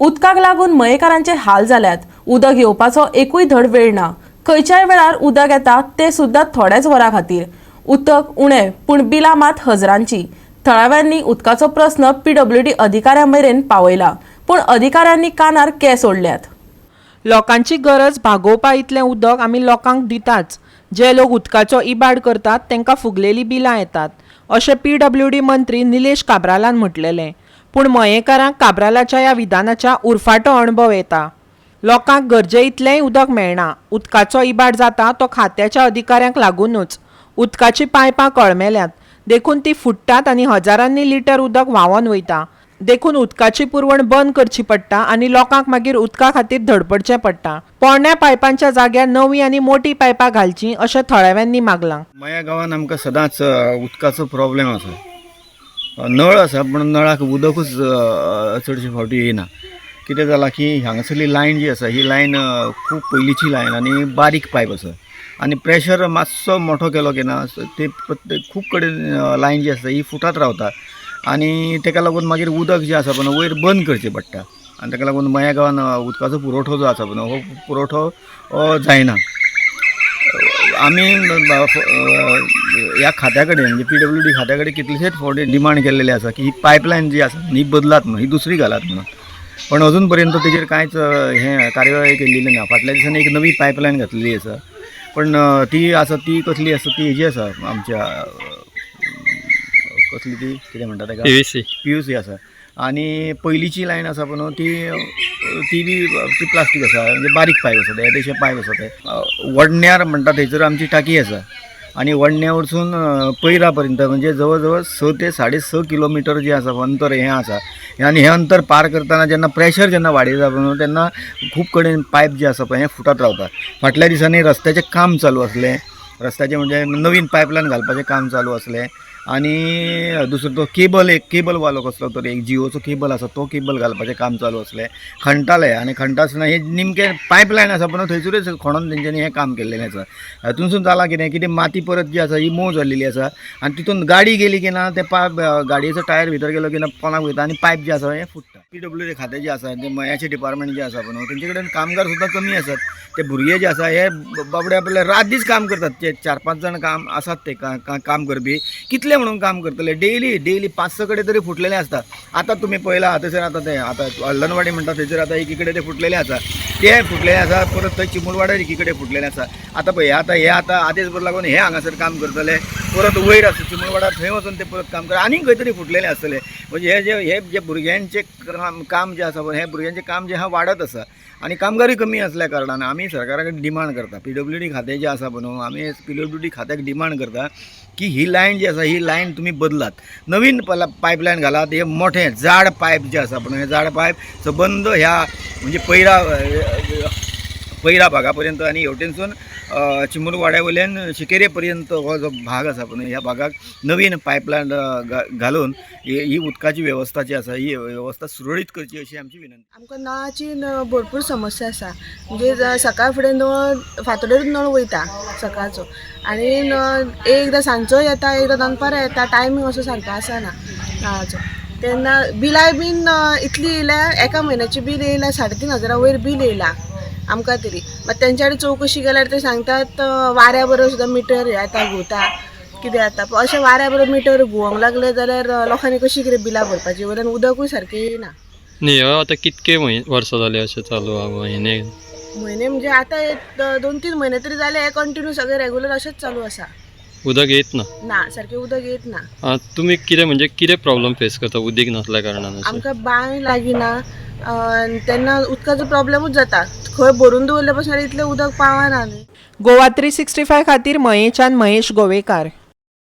उदकाक लागून मयेकारांचे हाल जाल्यात। उदक येवपाचो एकूय धड वेळ ना। खंयच्याय वेळार उदक येता ते सुद्धा थोड्याच वरां खातीर। उदक उणें पूण बिलां मात हजरांची। थळाव्यांनी उदकाचो प्रस्न PWD अधिकाऱ्यां मेरेन पावयला, पूण अधिकाऱ्यांनी कानार केंस ओडल्यात। लोकांची गरज भागोवपा इतलें उदक आमी लोकांक दिताच। जे लोक उदकाचो इबाड करतात तांकां फुगलेली बिलां येतात, अशें PWD मंत्री निलेश काब्रालान म्हटलेलें। पूण मयेकारांक काब्रालाच्या ह्या विधानाच्या उरफाटो अणभव येता। लोकांक गरजे इतलेंय उदक मेळना। उदकाचो इबाड जाता तो खात्याच्या अधिकाऱ्यांक लागूनच। उदकाची पायपां कळमेल्यात, देखून ती फुट्टात आनी हजारांनी लिटर उदक व्हांवून वयता। देखून उदकाची पुरवण बंद करची पडटा आनी लोकांक मागीर उदका खातीर धडपडचें पडटा। पोरण्या पायपांच्या जाग्यार नवी आनी मोठी पायपां घालची अशें थळाव्यांनी मागलां। मया गांवांत आमकां सदांच उदकाचो प्रॉब्लेम आसा। नळ आसा पूण नळाक उदकूच चडशे फावटी येयना। कितें जालां की हांगासरली लायन जी आसा ही लायन खूब पयलींची लायन आनी बारीक पायप आसा आनी प्रेशर मातसो मोठो केलो की ना ते खूब कडेन लायन जी आसा ही फुटत रावता आनी ताका लागून मागीर उदक जें आसा पळय वयर बंद करचें पडटा आनी ताका लागून मया गांवांत उदकाचो पुरवठो जो आसा पळय हो पुरवठो जायना। आमी ह्या खात्या कडेन म्हणजे PWD खात्या कडेन कितलेशेच फावटी डिमांड केल्लेले आसा की ही पायपलायन जी आसा ही बदलात म्हणून, ही दुसरी घालात म्हणून, पण अजून पर्यंत तेजेर कांयच हे कार्यवाही केल्ली ना। फाटल्या दिसांनी एक नवी पायपलायन घातलेली आसा, पण ती आसा ती कसली आसा ती हेजी आसा आमच्या कसली ती कितें म्हणटा ताका PVC आसा आनी पयलींची लायन आसा पळय ती प्लास्टीक आसा, म्हणजे बारीक पायप आसा ते येदेशे पायप आसा ते। वडण्यार म्हणटा थंयसर आमची टाकी आसा आनी वडण्या वरसून पैरा पर्यंत म्हणजे जवळ जवळ 6 ते 6.5 किलोमिटर जे आसा अंतर हें आसा आनी हें अंतर पार करतना जेन्ना प्रेशर जेन्ना वाडयता पळय तेन्ना खूब कडेन पायप जे आसा पळय हें फुटत रावता। फाटल्या दिसांनी रस्त्याचें काम चालू आसलें, रस्त्याचें म्हणजे नवीन पायपलायन घालपाचें काम चालू आसलें आनी दुसरो तो केबल वालो कसलो तरी एक जिओचो केबल आसा तो केबल घालपाचें काम चालू आसलें। खणटाले आनी खणटा आसतना हे निमकें पायपलायन आसा पळय थंयसरूच खणून तेंच्यांनी हें काम केल्लें आसा। हातूंतसून जालां कितें माती परत जी आसा ही मोव जाल्लेली आसा आनी तितून गाडी गेली की ना ते पायप गाडयेचो टायर भितर गेलो की ना पोंदाक वयता आनी पायप जे आसा हें फुट्टा। PWD खातें जें आसा तें मयाचें डिपार्टमेंट जें आसा पळय तेंचे कडेन कामगार सुद्दां कमी आसात। ते भुरगे जे आसा हे बाबडे आपले रात दीस काम करतात, ते 4-5 जाण काम आसात ते काम करपी। कितले म्हणून काम करतले, डेली 5-6 कडेन तरी फुटलेले आसता। आतां तुमी पळयला थंयसर आतां अल्लनवाडी म्हणटा थंयसर आतां एकीकडे ते फुटलेले आसा, ते फुटलेले आसा। परत थंय चिमुलवाड्यार एकीकडे फुटलेले आसा। आतां पळय हे आदेश बरो लागून हे हांगासर काम करतले, परत वयर आसा चिमुलवाड्यार थंय वचून ते परत काम करता, आनीक खंय तरी फुटलेले आसतले। म्हणजे हे जे भुरग्यांचें काम जें आसा पळय हे भुरग्यांचें काम जें आहा वाडत आसा आनी कामगारूय कमी आसल्या कारणान आमी सरकारा कडेन डिमांड करता, PWD खातें जें आसा पळय न्हू आमी PWD खात्याक डिमांड करता की ही लायन जी आसा ही लायन तुमी बदलात, नवीन पायपलायन घालात। हे मोठे जाड पायप जे आसा पळय हे जाड पायप सबंद ह्या म्हणजे पैरा भागा पर्यंत आनी हेवटेनसून चिमुलवाड्या वयल्यान शिकेरे पर्यंत हो जो भाग आसा पळय ह्या भागाक नवीन पायपलायन घालून ही उदकाची वेवस्था जी आसा ही वेवस्था सुरळीत करची अशी आमची विनंती। आमकां नळाची भरपूर समस्या आसा, म्हणजे सकाळ फुडें नळ फांतोडेरूच नळ वयता सकाळचो आनी एकदां सांजचो येता, एकदां दनपारां येता, टायमींग असो सारको आसना नळाचो। तेन्ना बिलाय बीन इतली येयल्या, एका म्हयन्याची बील येयल्या 3,500 वयर बील येयला आमकां तरी। मात तेंच्या कडेन चवकशी केल्यार ते सांगतात वाऱ्या बरोबर सुद्दां मिटर येता घुंवता कितें जाता। अशें वाऱ्या बरोबर मिटर घुंवोंक लागले जाल्यार लोकांनी कशी कितें बिलां भरपाची, वयल्यान उदकूय सारकें येयना न्ही। आतां कितके वर्सां जाले अशें चालू आहा म्हयने म्हणजे आतां 2-3 म्हयने तरी जाले हे कंटिन्यू सगळे रेग्युलर अशेंच चालू आसा। उदक येत ना सारकें उदक येत ना। तुमी कितें प्रॉब्लेम फेस करता उदीक नासल्या कारणान? आमकां बांय लागीना तेन्ना उदकाचो प्रॉब्लेमूच जाता, खंय भरून दवरले पासून इतलें उदक पावना। गोवा 365 खातीर मयेच्यान महेश गोवेकार।